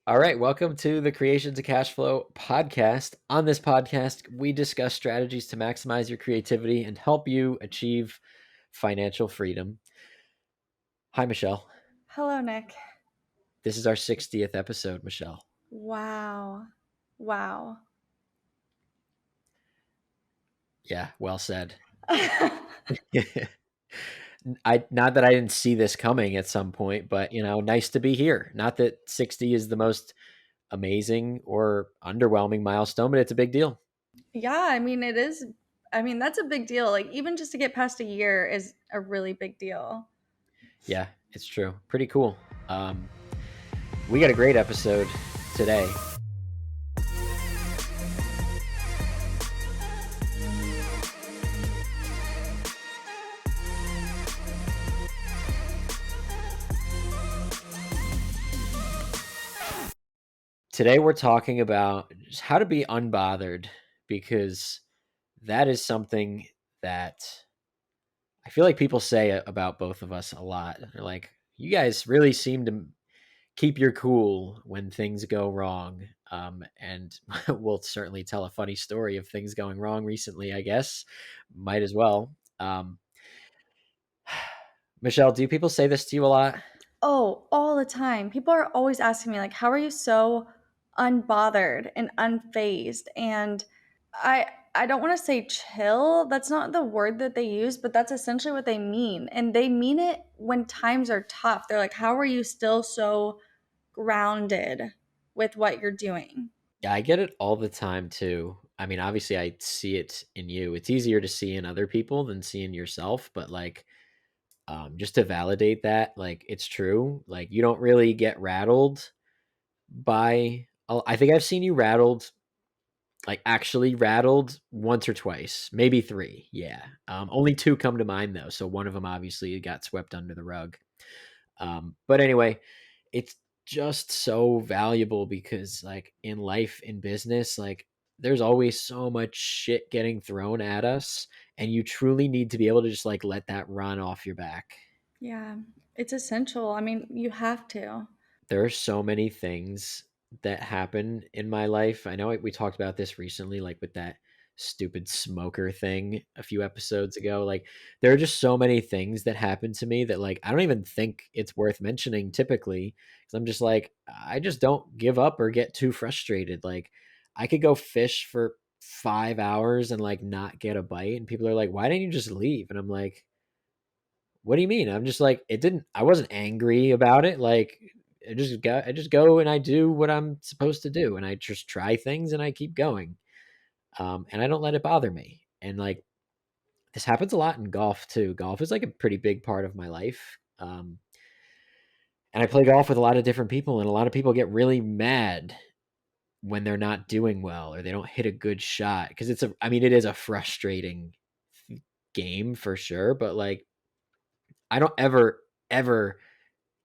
All right, welcome to the Creations of Cashflow podcast. On this podcast, we discuss strategies to maximize your creativity and help you achieve financial freedom. Hi, Michelle. Hello, Nick. This is our 60th episode, Michelle. Wow. Wow. Yeah, well said. I not that I didn't see this coming at some point, but nice to be here. Not that 60 is the most amazing or underwhelming milestone, but it's a big deal. Yeah, it is. That's a big deal. Like, even just to get past a year is a really big deal. Yeah, it's true. Pretty cool. Um, we got a great episode today. Today we're talking about just how to be unbothered, because that is something that I feel like people say about both of us a lot. They're like, you guys really seem to keep your cool when things go wrong. And we'll certainly tell a funny story of things going wrong recently, I guess. Might as well. Michelle, do people say this to you a lot? Oh, all the time. People are always asking me, like, how are you so unbothered and unfazed? And I don't want to say chill. That's not the word that they use, but that's essentially what they mean. And they mean it when times are tough. They're like, how are you still so grounded with what you're doing? Yeah, I get it all the time too. I mean, obviously I see it in you. It's easier to see in other people than see in yourself, but like just to validate that, like it's true. Like you don't really get rattled by I think I've seen you rattled, like actually rattled once or twice, maybe three. Yeah. Only two come to mind though. So one of them obviously got swept under the rug. But anyway, it's just so valuable because like in life, in business, like there's always so much shit getting thrown at us, and you truly need to be able to just like let that run off your back. Yeah, it's essential. You have to. There are so many things that happen in my life. I know we talked about this recently, like with that stupid smoker thing a few episodes ago. Like, there are just so many things that happen to me that, like, I don't even think it's worth mentioning typically. Cause I'm just like, I just don't give up or get too frustrated. Like, I could go fish for 5 hours and like not get a bite. And people are like, why didn't you just leave? And I'm like, what do you mean? I'm just like, I wasn't angry about it. Like, I just go and I do what I'm supposed to do. And I just try things and I keep going. And I don't let it bother me. And like, this happens a lot in golf too. Golf is like a pretty big part of my life. And I play golf with a lot of different people, and a lot of people get really mad when they're not doing well or they don't hit a good shot. Cause it is a frustrating game for sure. But like, I don't ever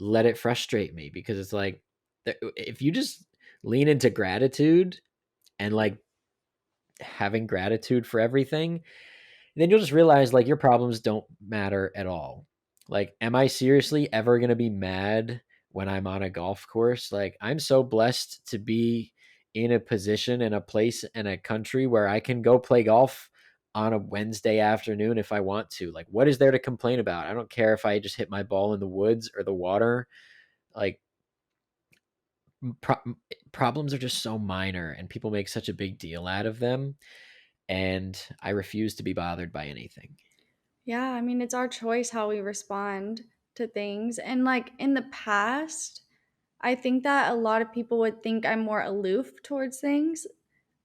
let it frustrate me, because it's like, if you just lean into gratitude and like having gratitude for everything, then you'll just realize like your problems don't matter at all. Like, am I seriously ever going to be mad when I'm on a golf course? Like, I'm so blessed to be in a position and a place and a country where I can go play golf on a Wednesday afternoon if I want to. Like, what is there to complain about? I don't care if I just hit my ball in the woods or the water. Like, pro- problems are just so minor and people make such a big deal out of them, and I refuse to be bothered by anything. Yeah, it's our choice how we respond to things. And like in the past, I think that a lot of people would think I'm more aloof towards things,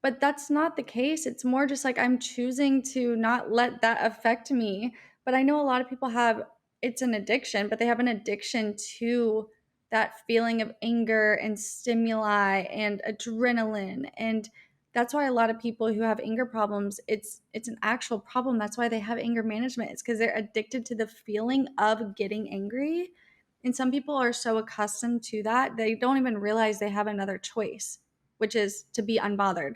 but that's not the case. It's more just like I'm choosing to not let that affect me. But I know a lot of people have it's an addiction, but they have an addiction to that feeling of anger and stimuli and adrenaline. And that's why a lot of people who have anger problems, it's an actual problem. That's why they have anger management. It's because they're addicted to the feeling of getting angry. And some people are so accustomed to that, they don't even realize they have another choice, which is to be unbothered.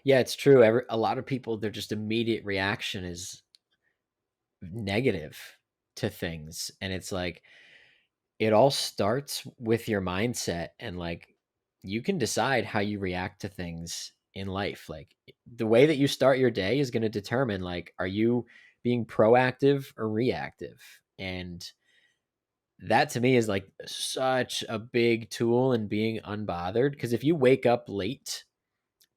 Yeah, it's true. A lot of people, their just immediate reaction is negative to things, and it's like, It all starts with your mindset, and like you can decide how you react to things in life. Like the way that you start your day is going to determine like are you being proactive or reactive? And that to me is like such a big tool in being unbothered, because if you wake up late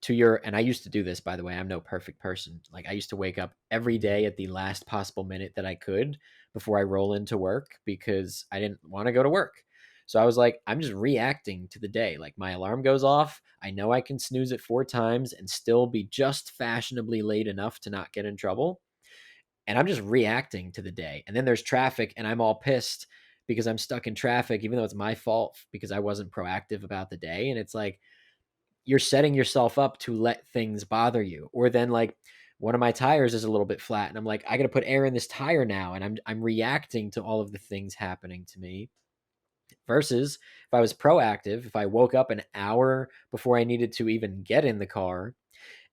to your, and I used to do this by the way, I'm no perfect person. Like I used to wake up every day at the last possible minute that I could before I roll into work because I didn't want to go to work. So I was like, I'm just reacting to the day. Like my alarm goes off, I know I can snooze it 4 times and still be just fashionably late enough to not get in trouble, and I'm just reacting to the day. And then there's traffic and I'm all pissed because I'm stuck in traffic even though it's my fault because I wasn't proactive about the day. And it's like you're setting yourself up to let things bother you. Or then like one of my tires is a little bit flat and I'm like I got to put air in this tire now, and I'm reacting to all of the things happening to me. Versus if I was proactive, if I woke up an hour before I needed to even get in the car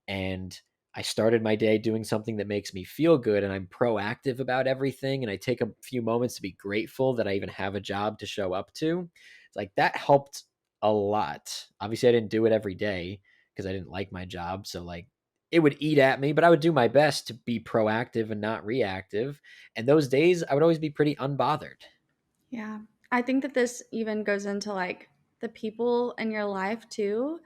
and I started my day doing something that makes me feel good and I'm proactive about everything and I take a few moments to be grateful that I even have a job to show up to. It's like that helped a lot. Obviously I didn't do it every day because I didn't like my job, so like it would eat at me, but I would do my best to be proactive and not reactive. And those days I would always be pretty unbothered. Yeah. I think that this even goes into like the people in your life too,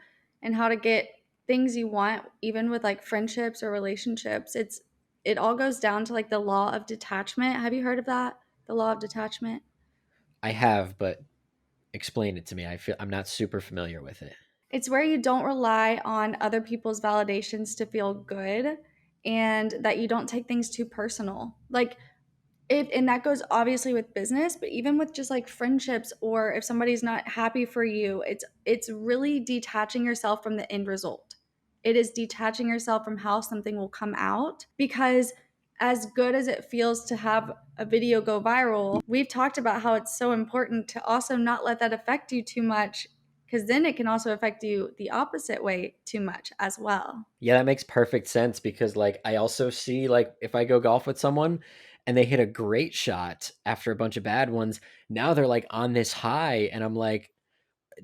and how to get things you want even with like friendships or relationships. It all goes down to like the law of detachment. Have you heard of that? The law of detachment? I have, but explain it to me. I feel I'm not super familiar with it. It's where you don't rely on other people's validations to feel good, and that you don't take things too personal. Like if, and that goes obviously with business, but even with just like friendships, or if somebody's not happy for you, it's really detaching yourself from the end result. It is detaching yourself from how something will come out, because as good as it feels to have a video go viral, we've talked about how it's so important to also not let that affect you too much, because then it can also affect you the opposite way too much as well. Yeah, that makes perfect sense because like I also see like if I go golf with someone and they hit a great shot after a bunch of bad ones, now they're like on this high and I'm like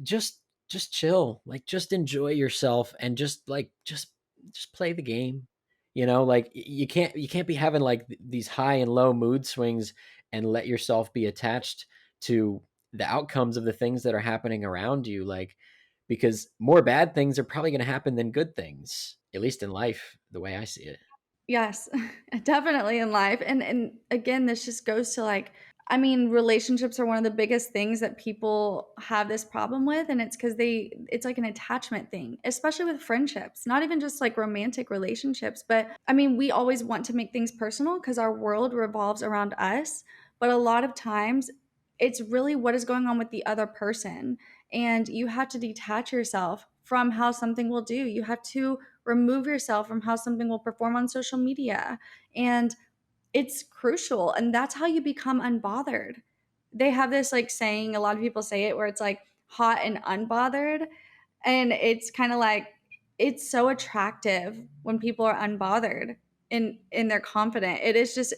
just just chill. Like just enjoy yourself and just play the game. You know, like you can't be having like these high and low mood swings and let yourself be attached to the outcomes of the things that are happening around you, like because more bad things are probably going to happen than good things, at least in life, the way I see it. Yes, definitely in life. And again, this just goes to like, I mean, relationships are one of the biggest things that people have this problem with, and it's cuz it's like an attachment thing, especially with friendships. Not even just like romantic relationships, but I mean, we always want to make things personal cuz our world revolves around us, but a lot of times it's really what is going on with the other person, and you have to detach yourself from how something will do. You have to remove yourself from how something will perform on social media. And it's crucial. And that's how you become unbothered. They have this like saying, a lot of people say it, where it's like hot and unbothered. And it's kind of like, it's so attractive when people are unbothered and they're confident. It is just,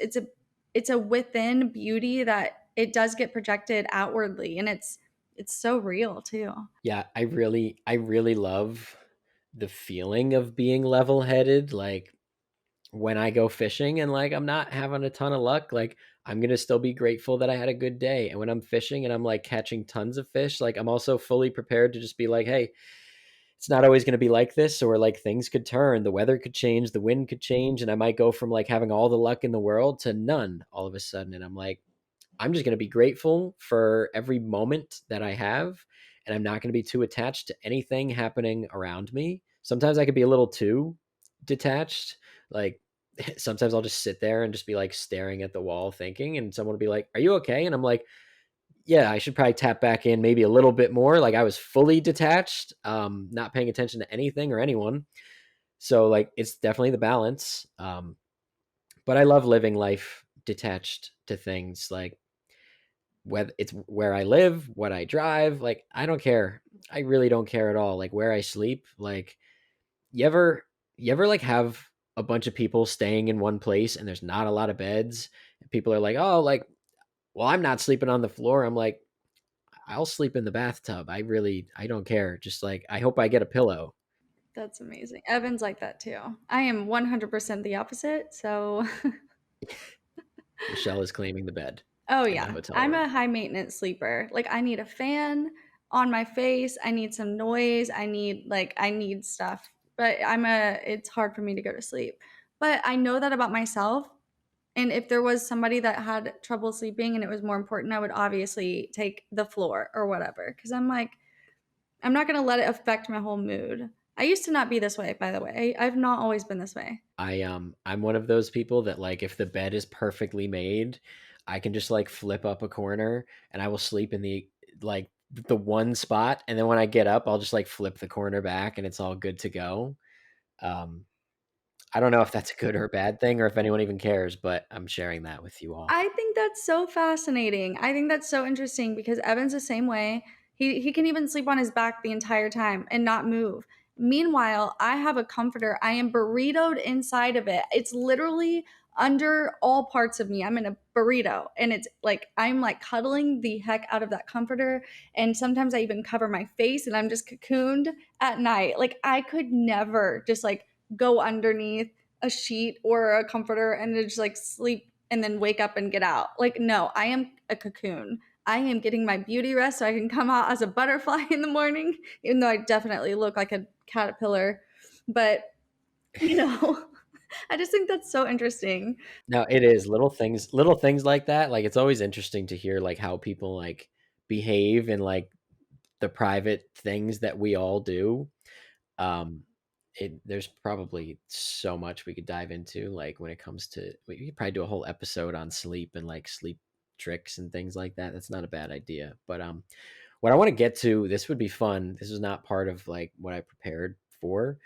it's a within beauty that it does get projected outwardly. And it's so real too. Yeah, I really love the feeling of being level-headed, like when I go fishing and like I'm not having a ton of luck, like I'm going to still be grateful that I had a good day. And when I'm fishing and I'm like catching tons of fish, like I'm also fully prepared to just be like, "Hey, it's not always going to be like this," or like things could turn, the weather could change, the wind could change, and I might go from like having all the luck in the world to none all of a sudden. And I'm like, I'm just going to be grateful for every moment that I have. And I'm not going to be too attached to anything happening around me. Sometimes I could be a little too detached. Like sometimes I'll just sit there and just be like staring at the wall thinking, and someone will be like, "Are you okay?" And I'm like, "Yeah, I should probably tap back in maybe a little bit more." Like I was fully detached, not paying attention to anything or anyone. So like it's definitely the balance. But I love living life detached to things, like whether it's where I live, what I drive, like I don't care. I really don't care at all. Like where I sleep, like you ever you ever like have a bunch of people staying in one place and there's not a lot of beds. And people are like, "Oh, like, well, I'm not sleeping on the floor." I'm like, I'll sleep in the bathtub. I don't care. Just like, I hope I get a pillow. That's amazing. Evan's like that too. I am 100% the opposite. So, Michelle is claiming the bed oh in the yeah, hotel I'm room. a high maintenance sleeper. Like, I need a fan on my face. I need some noise. I need stuff. But it's hard for me to go to sleep. But I know that about myself. And if there was somebody that had trouble sleeping and it was more important, I would obviously take the floor or whatever. Cause I'm like, I'm not going to let it affect my whole mood. I used to not be this way, by the way. I've not always been this way. I'm one of those people that, like, if the bed is perfectly made, I can just like flip up a corner and I will sleep in the one spot, and then when I get up, I'll just like flip the corner back and it's all good to go. Um, I don't know if that's a good or a bad thing or if anyone even cares, but I'm sharing that with you all. I think that's so fascinating. I think that's so interesting because Evan's the same way. He can even sleep on his back the entire time and not move. Meanwhile, I have a comforter. I am burritoed inside of it. It's literally under all parts of me. I'm in a burrito and it's like I'm like cuddling the heck out of that comforter, and sometimes I even cover my face and I'm just cocooned at night. Like I could never just like go underneath a sheet or a comforter and just like sleep and then wake up and get out. Like, no, I am a cocoon. I am getting my beauty rest so I can come out as a butterfly in the morning, even though I definitely look like a caterpillar. But, you know, I just think that's so interesting. No, it is little things like that. Like, it's always interesting to hear like how people like behave in like the private things that we all do. Um, there's probably so much we could dive into, like when it comes to, we could probably do a whole episode on sleep and like sleep tricks and things like that. That's not a bad idea. But what I want to get to, this would be fun. This is not part of like what I prepared for.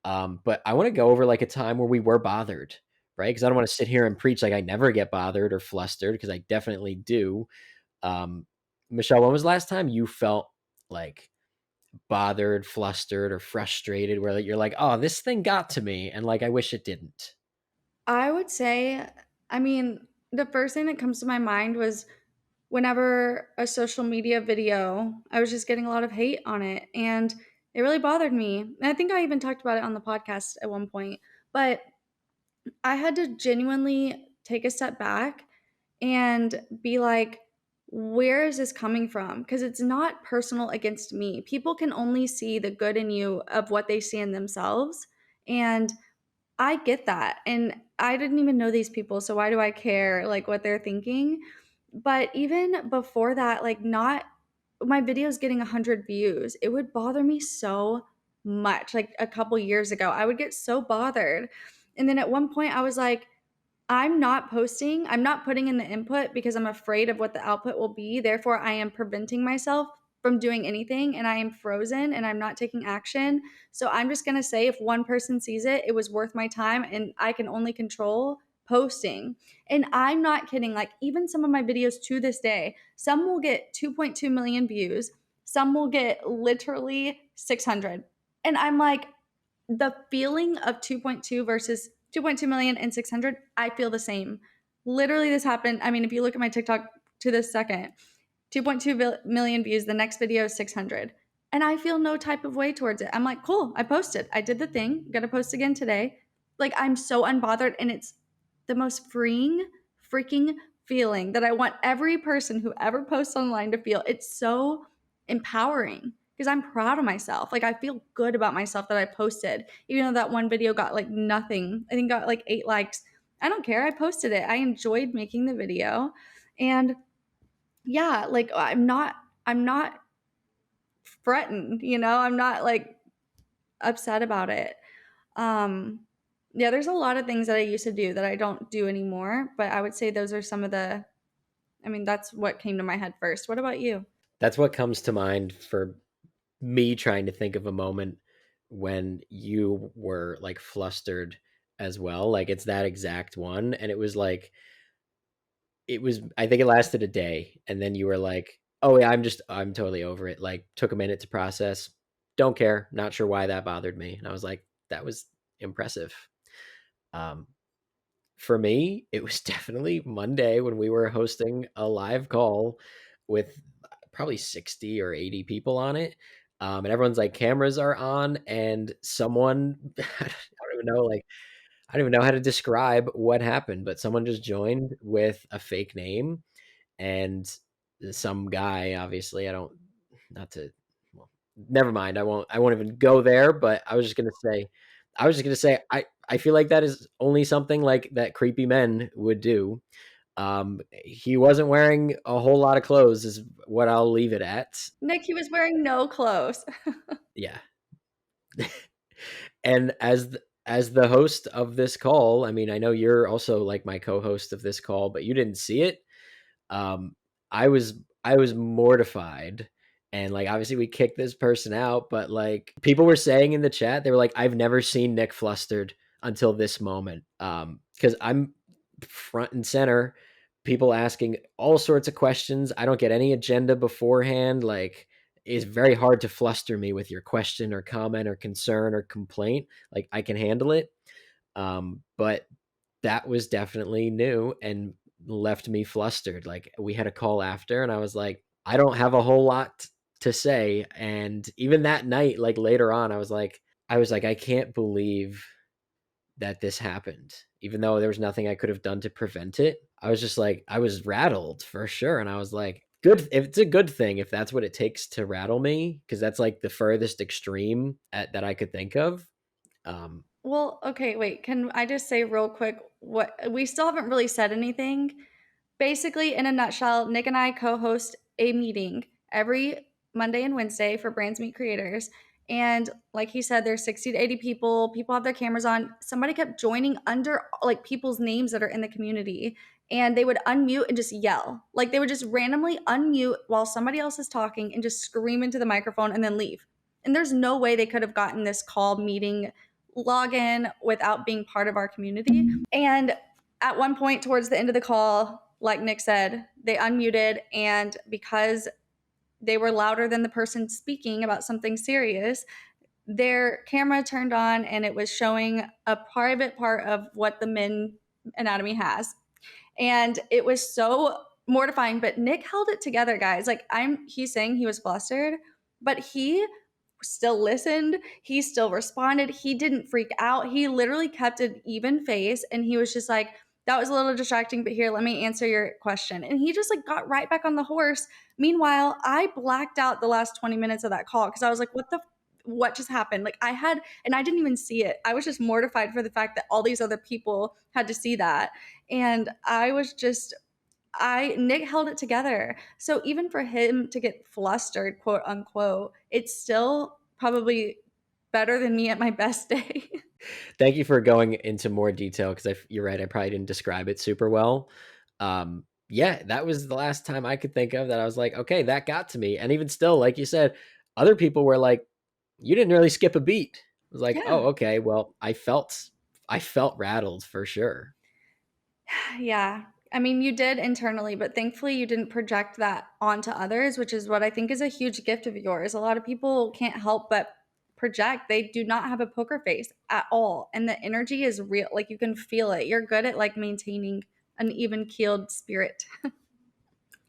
But I want to go over like a time where we were bothered, right? Because I don't want to sit here and preach like I never get bothered or flustered, because I definitely do. Um, Michelle, when was the last time you felt like bothered, flustered, or frustrated, where like, you're like, oh, this thing got to me, and like I wish it didn't? I would say, I mean, the first thing that comes to my mind was whenever a social media video, I was just getting a lot of hate on it. And it really bothered me. And I think I even talked about it on the podcast at one point. But I had to genuinely take a step back and be like, where is this coming from? Because it's not personal against me. People can only see the good in you of what they see in themselves. And I get that. And I didn't even know these people. So why do I care like what they're thinking? But even before that, like not my videos getting 100 views, it would bother me so much. Like a couple years ago, I would get so bothered. And then at one point, I was like, I'm not posting, I'm not putting in the input because I'm afraid of what the output will be. Therefore, I am preventing myself from doing anything and I am frozen and I'm not taking action. So I'm just going to say if one person sees it, it was worth my time and I can only control posting. And I'm not kidding. Like, even some of my videos to this day, some will get 2.2 million views, some will get literally 600. And I'm like, the feeling of 2.2 versus 2.2 million and 600, I feel the same. Literally, this happened. I mean, if you look at my TikTok to this second, 2.2 million views, the next video is 600. And I feel no type of way towards it. I'm like, cool, I posted. I did the thing. Got to post again today. Like, I'm so unbothered. And it's the most freeing, freaking feeling that I want every person who ever posts online to feel. It's so empowering because I'm proud of myself. Like, I feel good about myself that I posted, even though that one video got like nothing. I think got like 8 likes. I don't care. I posted it. I enjoyed making the video. And yeah, like I'm not fretting, I'm not like upset about it. Um yeah, there's a lot of things that I used to do that I don't do anymore, but I would say those are some of the I mean, that's what came to my head first. What about you? That's what comes to mind for me trying to think of a moment when you were like flustered as well. Like, it's that exact one, and it was like, I think it lasted a day, and then you were like, oh yeah, I'm totally over it. Like, took a minute to process, don't care, not sure why that bothered me. And I was like, that was impressive. um for me, it was definitely Monday when we were hosting a live call with probably 60 or 80 people on it. And everyone's like cameras are on and someone I don't even know like I don't even know how to describe what happened, but someone just joined with a fake name and some guy, obviously, I don't, not to, well, never mind. I won't even go there, but I was just going to say, I feel like that is only something like that creepy men would do. He wasn't wearing a whole lot of clothes is what I'll leave it at. Nick, he was wearing no clothes. Yeah. And as the host of this call, I mean, I know you're also like my co-host of this call, but you didn't see it. Um, I was mortified, and like obviously we kicked this person out, but like people were saying in the chat, they were like, "I've never seen Nick flustered until this moment." Because I'm front and center, people asking all sorts of questions. I don't get any agenda beforehand. Like it's very hard to fluster me with your question or comment or concern or complaint. Like I can handle it. But that was definitely new and left me flustered. Like we had a call after and I was like, I don't have a whole lot to say. And even that night, like later on, I was like, I can't believe that this happened. Even though there was nothing I could have done to prevent it. I was just like, I was rattled for sure. And I was like, good. If it's a good thing, if that's what it takes to rattle me, because that's like the furthest extreme that I could think of. Um, Well, okay, wait. Can I just say real quick what we still haven't really said anything? Basically, in a nutshell, Nick and I co host a meeting every Monday and Wednesday for Brands Meet Creators. And like he said, there's 60 to 80 people. People have their cameras on. Somebody kept joining under like people's names that are in the community. And they would unmute and just yell. Like they would just randomly unmute while somebody else is talking and just scream into the microphone and then leave. And there's no way they could have gotten this call meeting login without being part of our community. And at one point towards the end of the call, like Nick said, they unmuted, and because they were louder than the person speaking about something serious, their camera turned on and it was showing a private part of what the men anatomy has. And it was so mortifying, but Nick held it together, guys. Like he's saying he was flustered, but he still listened. He still responded. He didn't freak out. He literally kept an even face and he was just like, that was a little distracting, but here, let me answer your question. And he just like got right back on the horse. Meanwhile, I blacked out the last 20 minutes of that call because I was like, what just happened? Like and I didn't even see it. I was just mortified for the fact that all these other people had to see that. And Nick held it together. So even for him to get flustered, quote unquote, it's still probably better than me at my best day. Thank you for going into more detail because you're right. I probably didn't describe it super well. Yeah, that was the last time I could think of that. I was like, okay, that got to me. And even still, like you said, other people were like, you didn't really skip a beat. I was like, Yeah. oh, okay. Well, I felt rattled for sure. Yeah. I mean, you did internally, but thankfully you didn't project that onto others, which is what I think is a huge gift of yours. A lot of people can't help but project. They do not have a poker face at all. And the energy is real. Like you can feel it. You're good at like maintaining an even keeled spirit.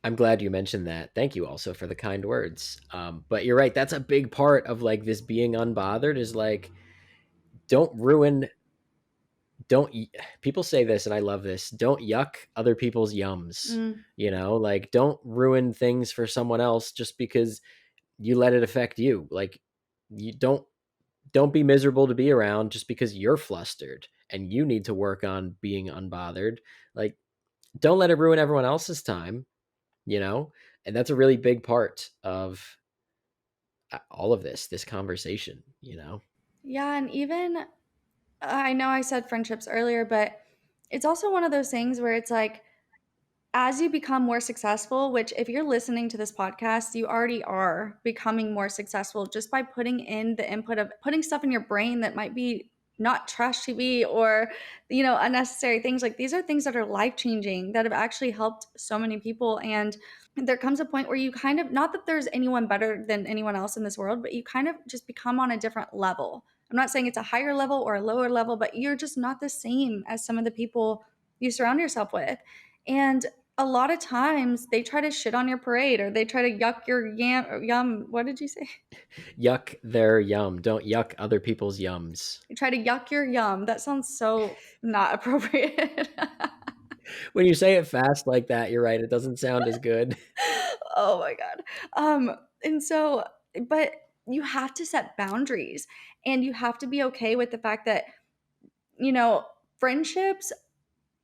I'm glad you mentioned that. Thank you also for the kind words. But you're right. That's a big part of like this being unbothered is like, don't ruin don't people say this and I love this. Don't yuck other people's yums. Mm. You know, like don't ruin things for someone else just because you let it affect you. Like you don't be miserable to be around just because you're flustered and you need to work on being unbothered. Like don't let it ruin everyone else's time, you know? And that's a really big part of all of this conversation, you know? Yeah. And even, I know I said friendships earlier, but it's also one of those things where it's like, as you become more successful, which if you're listening to this podcast, you already are becoming more successful just by putting in the input of putting stuff in your brain that might be not trash TV or, unnecessary things. Like these are things that are life changing that have actually helped so many people. And there comes a point where you kind of, not that there's anyone better than anyone else in this world, but you kind of just become on a different level. I'm not saying it's a higher level or a lower level, but you're just not the same as some of the people you surround yourself with. And a lot of times they try to shit on your parade or they try to yuck your yum. What did you say? Yuck their yum. Don't yuck other people's yums. They try to yuck your yum. That sounds so not appropriate. When you say it fast like that, you're right. It doesn't sound as good. Oh my god. And so, but you have to set boundaries and you have to be okay with the fact that, you know, friendships,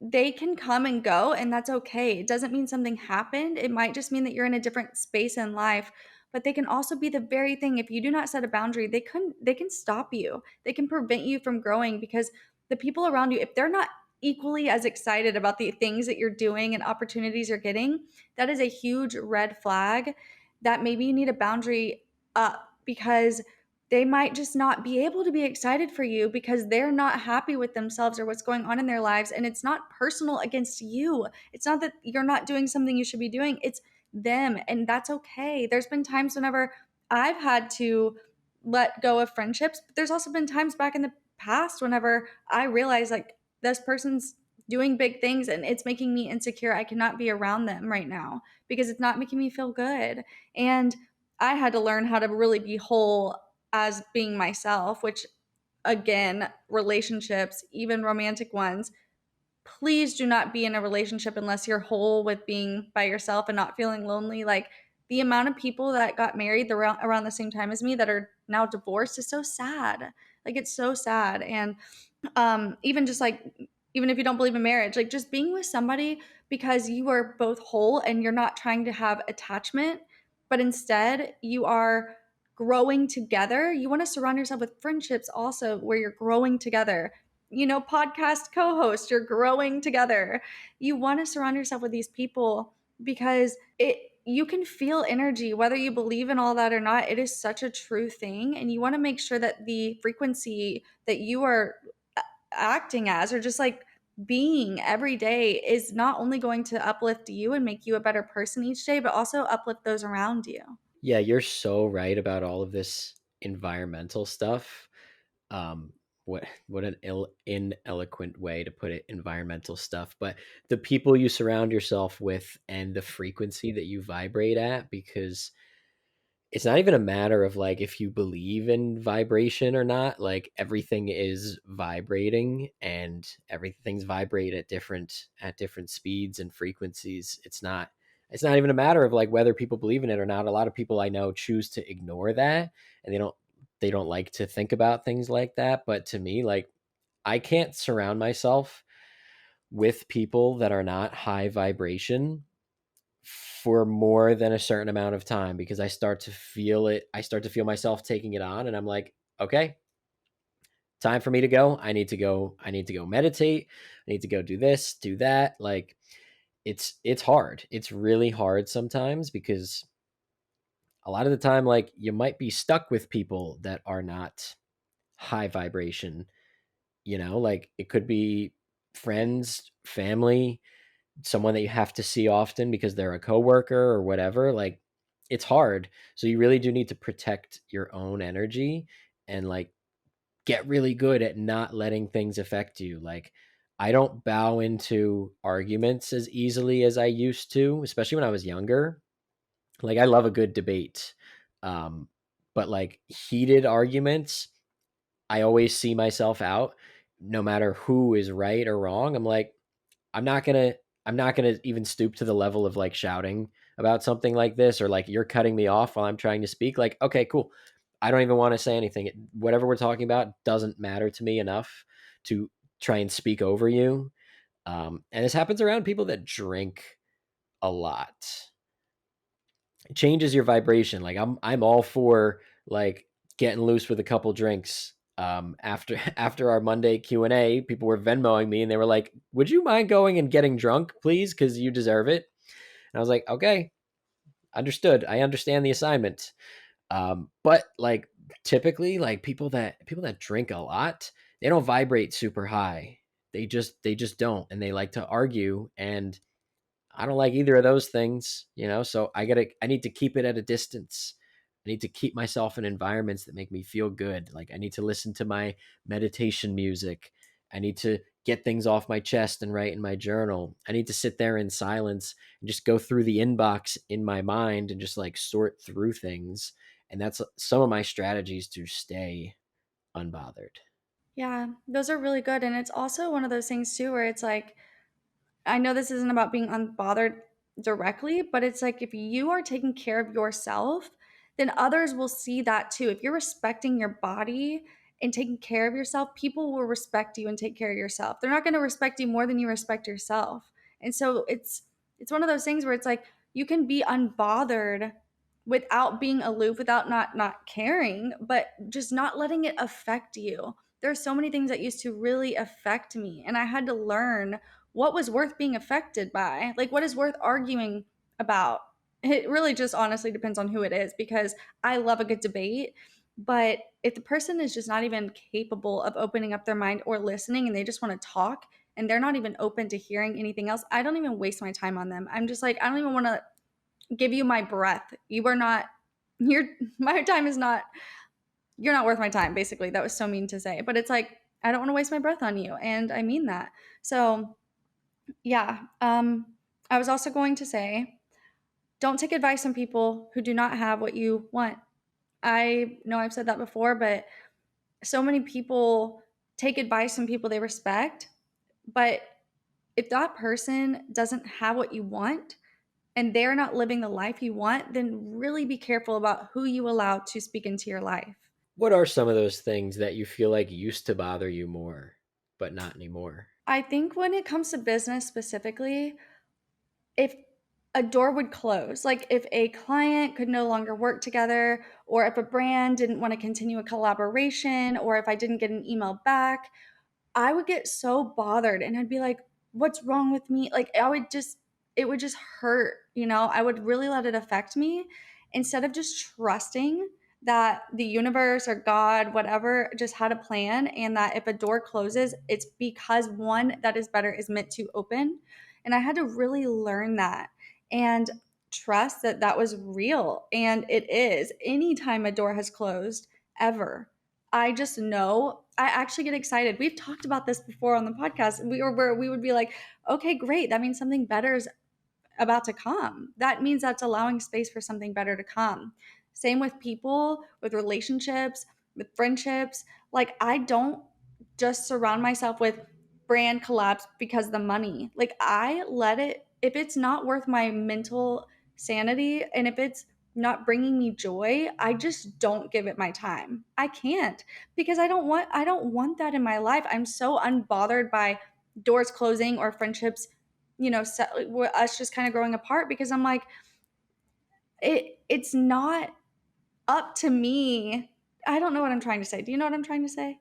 they can come and go, and that's okay. It doesn't mean something happened. It might just mean that you're in a different space in life, but they can also be the very thing. If you do not set a boundary, they can stop you. They can prevent you from growing because the people around you, if they're not equally as excited about the things that you're doing and opportunities you're getting, that is a huge red flag that maybe you need a boundary up because they might just not be able to be excited for you because they're not happy with themselves or what's going on in their lives. And it's not personal against you. It's not that you're not doing something you should be doing, it's them. And that's okay. There's been times whenever I've had to let go of friendships, but there's also been times back in the past whenever I realized like this person's doing big things and it's making me insecure. I cannot be around them right now because it's not making me feel good. And I had to learn how to really be whole as being myself, which again, relationships, even romantic ones, please do not be in a relationship unless you're whole with being by yourself and not feeling lonely. Like the amount of people that got married around the same time as me that are now divorced is so sad. Like it's so sad. And even just like even if you don't believe in marriage, like just being with somebody because you are both whole and you're not trying to have attachment, but instead you are growing together. You want to surround yourself with friendships also where you're growing together. You know, podcast co-host, you're growing together. You want to surround yourself with these people because it you can feel energy whether you believe in all that or not. It is such a true thing and you want to make sure that the frequency that you are acting as or just like being every day is not only going to uplift you and make you a better person each day, but also uplift those around you. Yeah, you're so right about all of this environmental stuff. Um, what an ineloquent way to put it, environmental stuff. But the people you surround yourself with and the frequency that you vibrate at, because it's not even a matter of like if you believe in vibration or not. Like everything is vibrating and everything's vibrate at different speeds and frequencies. It's not even a matter of like whether people believe in it or not. A lot of people I know choose to ignore that and they don't like to think about things like that. But to me, like I can't surround myself with people that are not high vibration for more than a certain amount of time because I start to feel it. I start to feel myself taking it on and I'm like, okay, time for me to go. I need to go. I need to go meditate. I need to go do this, do that. Like it's hard. It's really hard sometimes because a lot of the time like you might be stuck with people that are not high vibration, like it could be friends, family, someone that you have to see often because they're a coworker or whatever. Like it's hard. So you really do need to protect your own energy and like get really good at not letting things affect you. Like I don't bow into arguments as easily as I used to, especially when I was younger. Like I love a good debate. Um, but like heated arguments, I always see myself out no matter who is right or wrong. I'm like, I'm not gonna I'm not gonna even stoop to the level of like shouting about something like this or like you're cutting me off while I'm trying to speak. Like, okay, cool. I don't even want to say anything. Whatever we're talking about doesn't matter to me enough to try and speak over you. And this happens around people that drink a lot. It changes your vibration. Like I'm all for like getting loose with a couple drinks. After after our Monday Q&A, people were Venmoing me and they were like, "Would you mind going and getting drunk, please, because you deserve it?" And I was like, "Okay, understood. I understand the assignment." But like typically, like people that drink a lot, they don't vibrate super high. They just don't, and they like to argue and I don't like either of those things. So I need to keep it at a distance. I need to keep myself in environments that make me feel good. Like I need to listen to my meditation music I need to get things off my chest and write in my journal. I need to sit there in silence and just go through the inbox in my mind and just like sort through things. And that's some of my strategies to stay unbothered. Yeah, those are really good. And it's also one of those things too where it's like, I know this isn't about being unbothered directly, but it's like if you are taking care of yourself, then others will see that too. If you're respecting your body and taking care of yourself, people will respect you and take care of yourself. They're not going to respect you more than you respect yourself. And so it's one of those things where it's like you can be unbothered without being aloof, without not caring, but just not letting it affect you. There are so many things that used to really affect me, and I had to learn what was worth being affected by, like what is worth arguing about. It really just honestly depends on who it is, because I love a good debate, but if the person is just not even capable of opening up their mind or listening and they just want to talk and they're not even open to hearing anything else, I don't even waste my time on them. I'm just like, I don't even want to give you my breath. You are not, your my time is not, you're not worth my time, basically. That was so mean to say, but it's like I don't want to waste my breath on you, and I mean that. So yeah. I was also going to say, don't take advice from people who do not have what you want. I know I've said that before, but so many people take advice from people they respect. But if that person doesn't have what you want and they're not living the life you want, then really be careful about who you allow to speak into your life. What are some of those things that you feel like used to bother you more, but not anymore? I think when it comes to business specifically, if a door would close, like if a client could no longer work together, or if a brand didn't want to continue a collaboration, or if I didn't get an email back, I would get so bothered and I'd be like, what's wrong with me? Like, it would just hurt, you know? I would really let it affect me instead of just trusting that the universe or God, whatever, just had a plan, and that if a door closes, it's because one that is better is meant to open. And I had to really learn that and trust that that was real. And it is. Anytime a door has closed, ever, I just know I actually get excited. We've talked about this before on the podcast. We were where we would be like, okay, great. That means something better is about to come. That means that's allowing space for something better to come. Same with people, with relationships, with friendships. Like, I don't just surround myself with brand collabs because of the money. Like, I let it, if it's not worth my mental sanity and if it's not bringing me joy, I just don't give it my time. I can't, because I don't want that in my life. I'm so unbothered by doors closing or friendships, us just kind of growing apart, because I'm like, it's not up to me. I don't know what I'm trying to say. Do you know what I'm trying to say?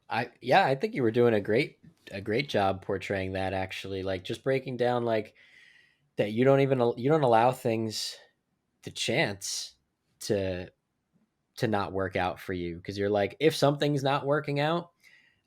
I think you were doing a great job portraying that, actually, like just breaking down like that you don't allow things to chance to not work out for you, because you're like, if something's not working out,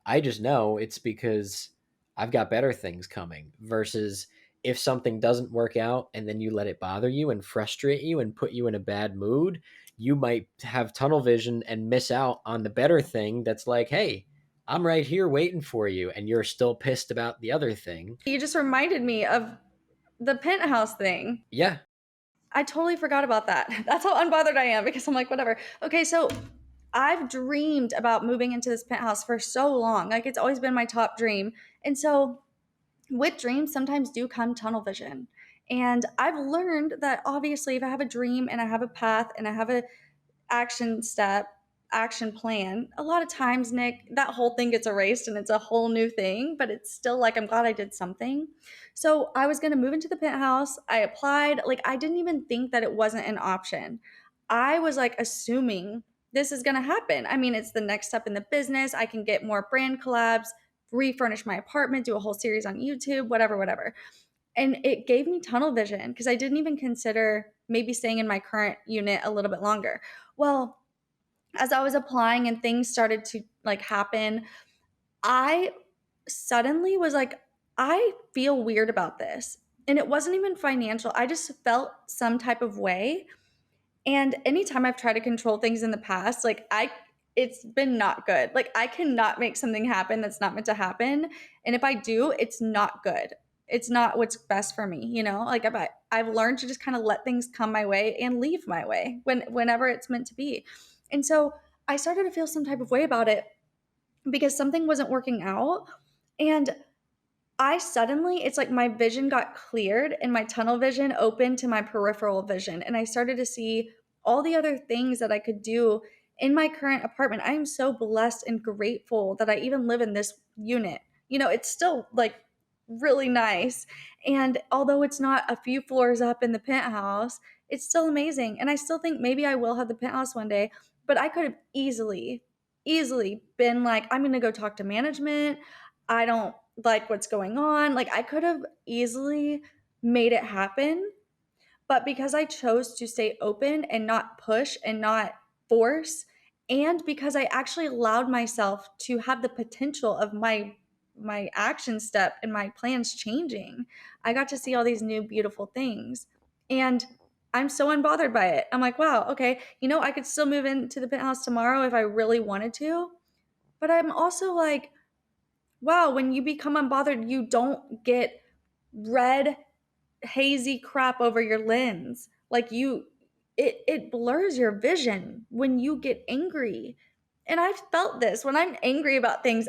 I just know it's because I've got better things coming, versus if something doesn't work out and then you let it bother you and frustrate you and put you in a bad mood, you might have tunnel vision and miss out on the better thing that's like, hey, I'm right here waiting for you, and you're still pissed about the other thing. You just reminded me of the penthouse thing. Yeah. I totally forgot about that. That's how unbothered I am, because I'm like, whatever. Okay, so I've dreamed about moving into this penthouse for so long. Like, it's always been my top dream. And so with dreams sometimes do come tunnel vision. And I've learned that obviously if I have a dream and I have a path and I have a action step, action plan, a lot of times, Nick, that whole thing gets erased and it's a whole new thing, but it's still like, I'm glad I did something. So I was going to move into the penthouse. I applied. Like, I didn't even think that it wasn't an option. I was like assuming this is going to happen. I mean, it's the next step in the business. I can get more brand collabs, refurnish my apartment, do a whole series on YouTube, whatever, whatever. And it gave me tunnel vision because I didn't even consider maybe staying in my current unit a little bit longer. Well, as I was applying and things started to like happen, I suddenly was like, I feel weird about this. And it wasn't even financial. I just felt some type of way. And anytime I've tried to control things in the past, like it's been not good. Like, I cannot make something happen that's not meant to happen, and if I do, it's not good. It's not what's best for me, you know? Like, I've learned to just kinda let things come my way and leave my way whenever it's meant to be. And so, I started to feel some type of way about it because something wasn't working out, and I suddenly, it's like my vision got cleared and my tunnel vision opened to my peripheral vision. And I started to see all the other things that I could do in my current apartment. I am so blessed and grateful that I even live in this unit. You know, it's still like really nice. And although it's not a few floors up in the penthouse, it's still amazing. And I still think maybe I will have the penthouse one day, but I could have easily been like, I'm going to go talk to management. I don't like what's going on. Like, I could have easily made it happen, but because I chose to stay open and not push and not force, and because I actually allowed myself to have the potential of my action step and my plans changing, I got to see all these new beautiful things. And I'm so unbothered by it. I'm like, wow, okay, you know, I could still move into the penthouse tomorrow if I really wanted to. But I'm also like, wow, when you become unbothered, you don't get red, hazy crap over your lens. Like, it blurs your vision when you get angry. And I've felt this. When I'm angry about things,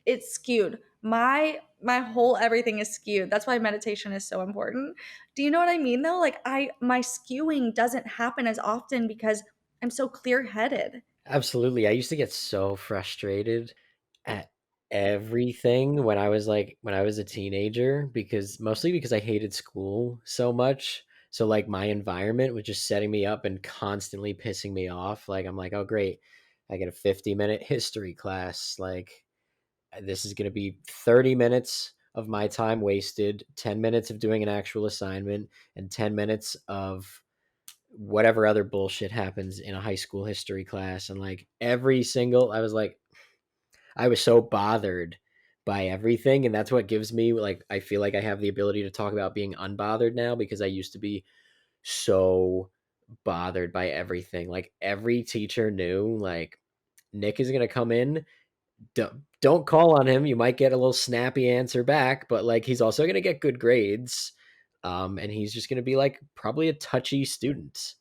it's skewed. My whole everything is skewed. That's why meditation is so important. Do you know what I mean though? Like, I my skewing doesn't happen as often because I'm so clear-headed. Absolutely. I used to get so frustrated at everything when I was a teenager because mostly because I hated school so much. So like my environment was just setting me up and constantly pissing me off. Like I'm like, "Oh great. I get a 50-minute history class. Like this is going to be 30 minutes of my time wasted, 10 minutes of doing an actual assignment and 10 minutes of whatever other bullshit happens in a high school history class." And like every single, I was like, I was so bothered by everything. And that's what gives me like, I feel like I have the ability to talk about being unbothered now because I used to be so bothered by everything. Like every teacher knew, like, Nick is going to come in. Don't call on him. You might get a little snappy answer back, but like he's also going to get good grades. And he's just going to be like probably a touchy student.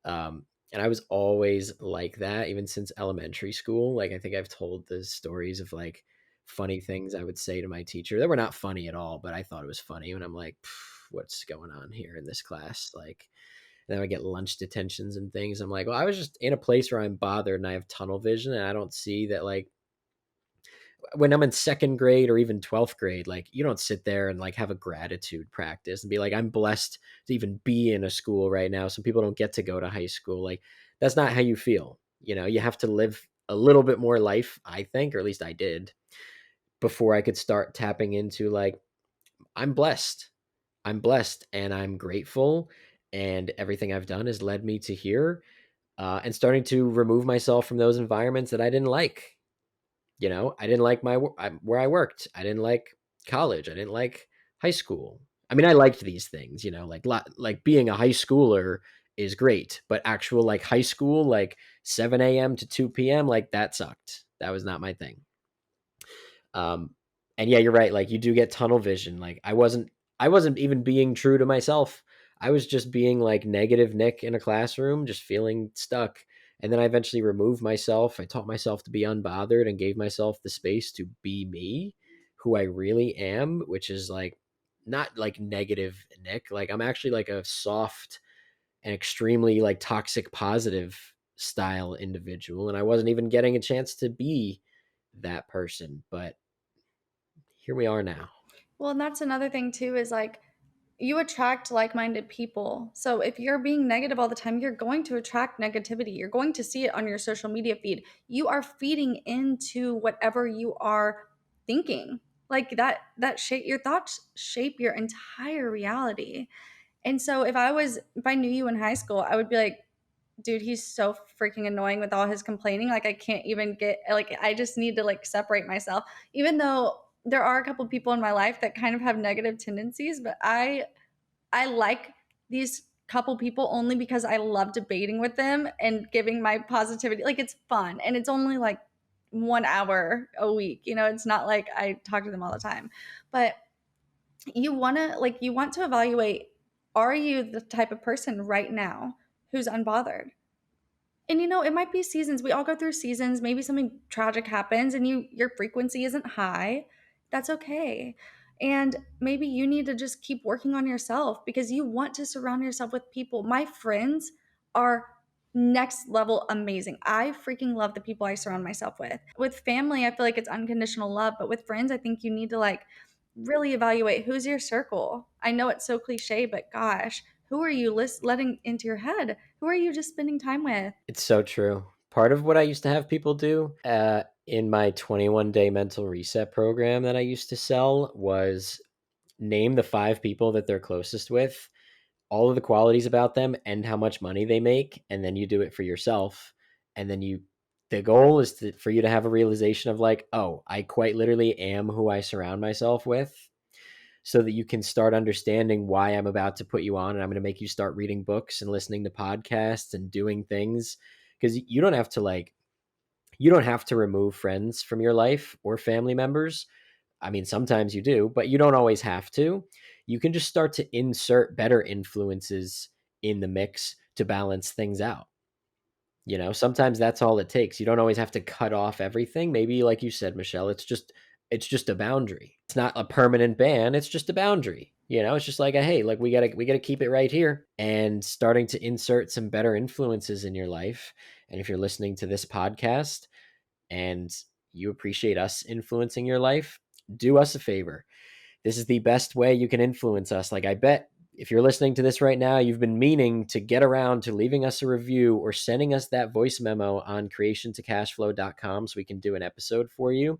And I was always like that, even since elementary school. Like, I think I've told the stories of like funny things I would say to my teacher that were not funny at all, but I thought it was funny. And I'm like, what's going on here in this class? Like, and then I get lunch detentions and things. I'm like, well, I was just in a place where I'm bothered and I have tunnel vision and I don't see that like when I'm in second grade or even 12th grade, like you don't sit there and like have a gratitude practice and be like, I'm blessed to even be in a school right now. Some people don't get to go to high school. Like that's not how you feel. You know, you have to live a little bit more life, I think, or at least I did before I could start tapping into like, I'm blessed. I'm blessed and I'm grateful. And everything I've done has led me to here and starting to remove myself from those environments that I didn't like. You know, I didn't like where I worked. I didn't like college. I didn't like high school. I mean, I liked these things, you know, like being a high schooler is great, but actual like high school, like 7 a.m. to 2 p.m., like that sucked. That was not my thing. Um, and yeah, you're right. Like you do get tunnel vision. Like I wasn't even being true to myself. I was just being like negative Nick in a classroom, just feeling stuck. And then I eventually removed myself. I taught myself to be unbothered and gave myself the space to be me, who I really am, which is like not like negative Nick. Like I'm actually like a soft and extremely like toxic positive style individual. And I wasn't even getting a chance to be that person. But here we are now. Well, and that's another thing too is like you attract like-minded people. So if you're being negative all the time, you're going to attract negativity. You're going to see it on your social media feed. You are feeding into whatever you are thinking. Like that shape your thoughts shape your entire reality. And so if I knew you in high school, I would be like, dude, he's so freaking annoying with all his complaining. Like I can't even get like I just need to like separate myself. Even though there are a couple people in my life that kind of have negative tendencies, but I like these couple people only because I love debating with them and giving my positivity. Like it's fun and it's only like 1 hour a week. You know, it's not like I talk to them all the time. But you want to evaluate, are you the type of person right now who's unbothered? And you know, it might be seasons. We all go through seasons. Maybe something tragic happens and your frequency isn't high. That's okay. And maybe you need to just keep working on yourself because you want to surround yourself with people. My friends are next level amazing. I freaking love the people I surround myself with. With family, I feel like it's unconditional love, but with friends, I think you need to like really evaluate who's your circle. I know it's so cliche, but gosh, who are you letting into your head? Who are you just spending time with? It's so true. Part of what I used to have people do in my 21-day mental reset program that I used to sell was name the 5 people that they're closest with, all of the qualities about them, and how much money they make, and then you do it for yourself. And then the goal is for you to have a realization of like, oh, I quite literally am who I surround myself with, so that you can start understanding why I'm about to put you on, and I'm going to make you start reading books and listening to podcasts and doing things, because you don't have to remove friends from your life or family members. I mean, sometimes you do, but you don't always have to. You can just start to insert better influences in the mix to balance things out. You know, sometimes that's all it takes. You don't always have to cut off everything. Maybe like you said, Michelle, it's just a boundary. It's not a permanent ban, it's just a boundary. You know, it's just like a hey, like we got to keep it right here, and starting to insert some better influences in your life. And if you're listening to this podcast and you appreciate us influencing your life, do us a favor. This is the best way you can influence us. Like, I bet if you're listening to this right now, you've been meaning to get around to leaving us a review or sending us that voice memo on creationtocashflow.com so we can do an episode for you.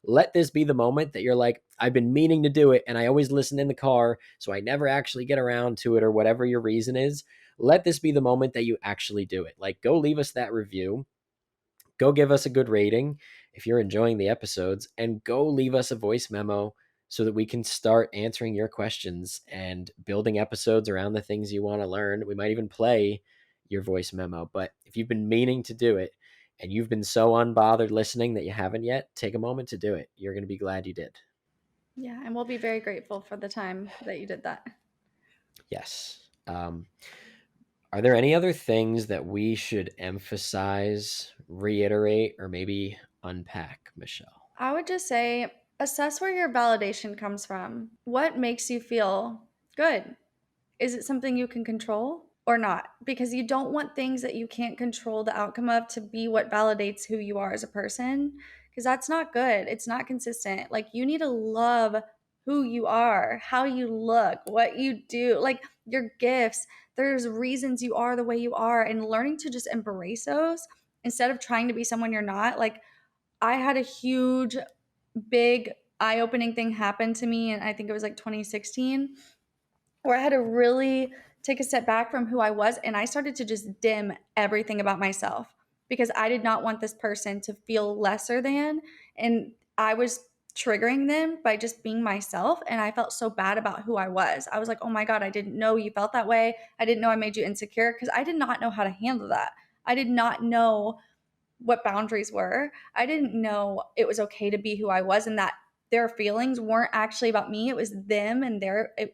Let this be the moment that you're like, I've been meaning to do it and I always listen in the car, so I never actually get around to it, or whatever your reason is. Let this be the moment that you actually do it. Like, go leave us that review. Go give us a good rating if you're enjoying the episodes, and go leave us a voice memo so that we can start answering your questions and building episodes around the things you want to learn. We might even play your voice memo. But if you've been meaning to do it and you've been so unbothered listening that you haven't yet, take a moment to do it. You're going to be glad you did. Yeah, and we'll be very grateful for the time that you did that. Yes. Are there any other things that we should emphasize, reiterate, or maybe unpack, Michelle? I would just say assess where your validation comes from. What makes you feel good? Is it something you can control or not? Because you don't want things that you can't control the outcome of to be what validates who you are as a person, because that's not good. It's not consistent. Like, you need to love who you are, how you look, what you do, like your gifts. There's reasons you are the way you are, and learning to just embrace those instead of trying to be someone you're not. Like, I had a huge, big, eye opening thing happen to me, and I think it was like 2016, where I had to really take a step back from who I was, and I started to just dim everything about myself because I did not want this person to feel lesser than, and I was triggering them by just being myself, and I felt so bad about who I was. I was like, "Oh my god, I didn't know you felt that way. I didn't know I made you insecure," because I did not know how to handle that. I did not know what boundaries were. I didn't know it was okay to be who I was, and that their feelings weren't actually about me. It was them, and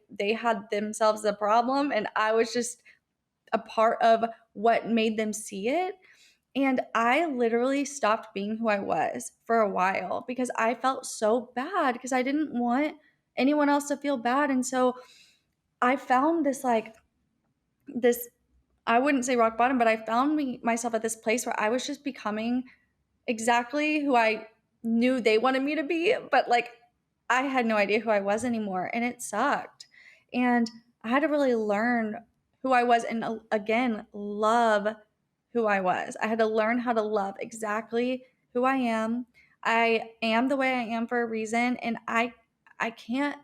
they had themselves the problem, and I was just a part of what made them see it. And I literally stopped being who I was for a while because I felt so bad because I didn't want anyone else to feel bad. And so I found this I wouldn't say rock bottom, but I found myself at this place where I was just becoming exactly who I knew they wanted me to be, but like I had no idea who I was anymore, and it sucked. And I had to really learn who I was, and again, love who I was. I had to learn how to love exactly who I am. I am the way I am for a reason, and I can't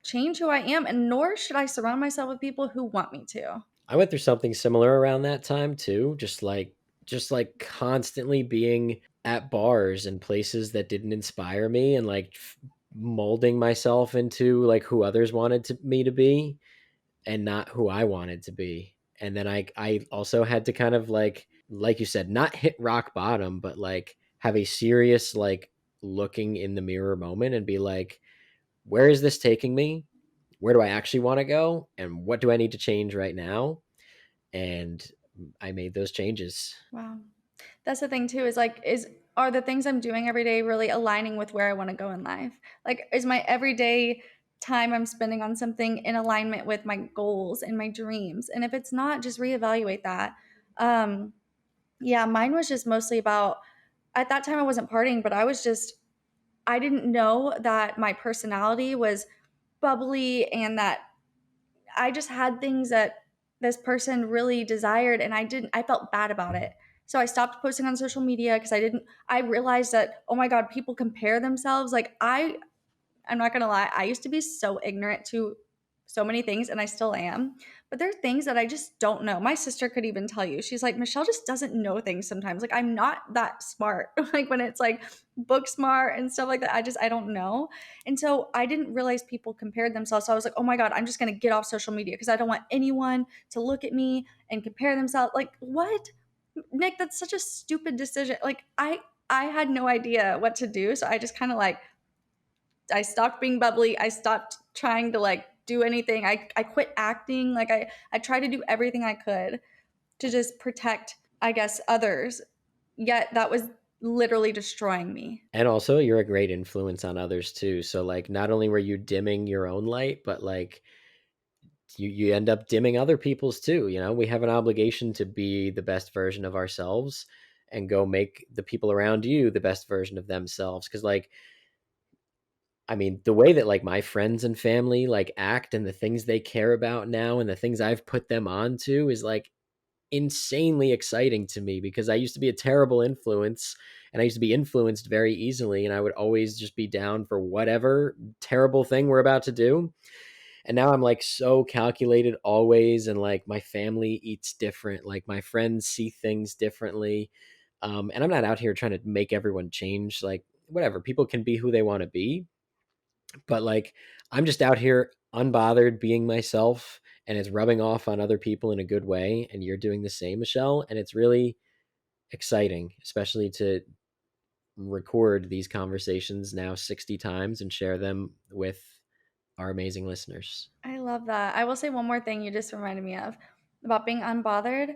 change who I am, and nor should I surround myself with people who want me to. I went through something similar around that time too, just like constantly being at bars and places that didn't inspire me, and like molding myself into like who others wanted me to be. and not who I wanted to be. And then I also had to kind of like you said, not hit rock bottom, but like have a serious like looking in the mirror moment and be like, where is this taking me? Where do I actually want to go? And what do I need to change right now? And I made those changes. Wow. That's the thing too, is like, is are the things I'm doing every day really aligning with where I want to go in life? Like, is my everyday time I'm spending on something in alignment with my goals and my dreams? And if it's not, just reevaluate that. Um, yeah, mine was just mostly about, at that time I wasn't partying, but I didn't know that my personality was bubbly and that I just had things that this person really desired and I felt bad about it. So I stopped posting on social media because I realized that, oh my God, people compare themselves. Like I'm not gonna lie, I used to be so ignorant to so many things, and I still am. But there are things that I just don't know. My sister could even tell you. She's like, Michelle just doesn't know things sometimes. Like, I'm not that smart. Like when it's like book smart and stuff like that, I don't know. And so I didn't realize people compared themselves. So I was like, oh my God, I'm just gonna get off social media because I don't want anyone to look at me and compare themselves. Like, what? Nick, that's such a stupid decision. Like I had no idea what to do. So I just kind of like I stopped being bubbly. I stopped trying to like do anything. I quit acting. Like I tried to do everything I could to just protect, I guess, others. Yet that was literally destroying me. And also, you're a great influence on others too. So, like, not only were you dimming your own light, but like you end up dimming other people's too. You know, we have an obligation to be the best version of ourselves and go make the people around you the best version of themselves. Because, like, I mean, the way that like my friends and family like act and the things they care about now and the things I've put them on to is like insanely exciting to me because I used to be a terrible influence and I used to be influenced very easily and I would always just be down for whatever terrible thing we're about to do. And now I'm like so calculated always and like my family eats different, like my friends see things differently. And I'm not out here trying to make everyone change, like whatever, people can be who they want to be, but like I'm just out here unbothered being myself and it's rubbing off on other people in a good way and you're doing the same, Michelle, and it's really exciting, especially to record these conversations now 60 times and share them with our amazing listeners. I love that. I will say one more thing you just reminded me of about being unbothered.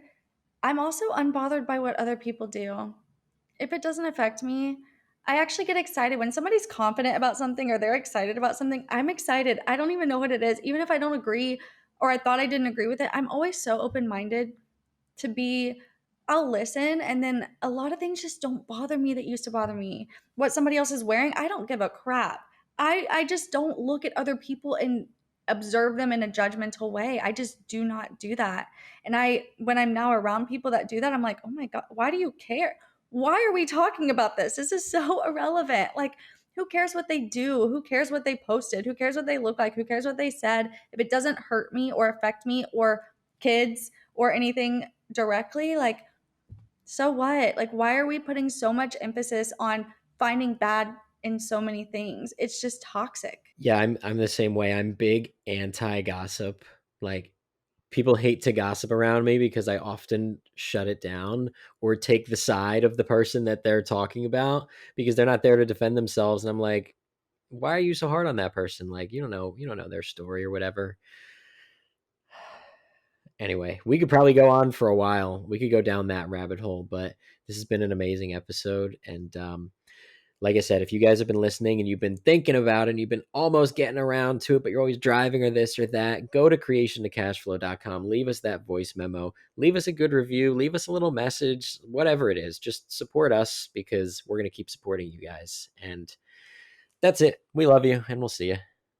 I'm also unbothered by what other people do. If it doesn't affect me, I actually get excited when somebody's confident about something or they're excited about something. I'm excited. I don't even know what it is. Even if I don't agree or I thought I didn't agree with it, I'm always so open minded to be. I'll listen, and then a lot of things just don't bother me that used to bother me. What somebody else is wearing, I don't give a crap. I just don't look at other people and observe them in a judgmental way. I just do not do that. And I when I'm now around people that do that, I'm like, "Oh my God, why do you care? Why are we talking about this? This is so irrelevant." Like, who cares what they do? Who cares what they posted? Who cares what they look like? Who cares what they said? If it doesn't hurt me or affect me or kids or anything directly, like, so what? Like, why are we putting so much emphasis on finding bad in so many things? It's just toxic. Yeah, I'm the same way. I'm big anti gossip. Like people hate to gossip around me because I often shut it down or take the side of the person that they're talking about because they're not there to defend themselves and I'm like, why are you so hard on that person? Like you don't know their story or whatever. Anyway, we could probably go on for a while. We could go down that rabbit hole, but this has been an amazing episode. And like I said, if you guys have been listening and you've been thinking about it and you've been almost getting around to it, but you're always driving or this or that, go to creation2cashflow.com. Leave us that voice memo. Leave us a good review. Leave us a little message, whatever it is. Just support us because we're going to keep supporting you guys. And that's it. We love you and we'll see you.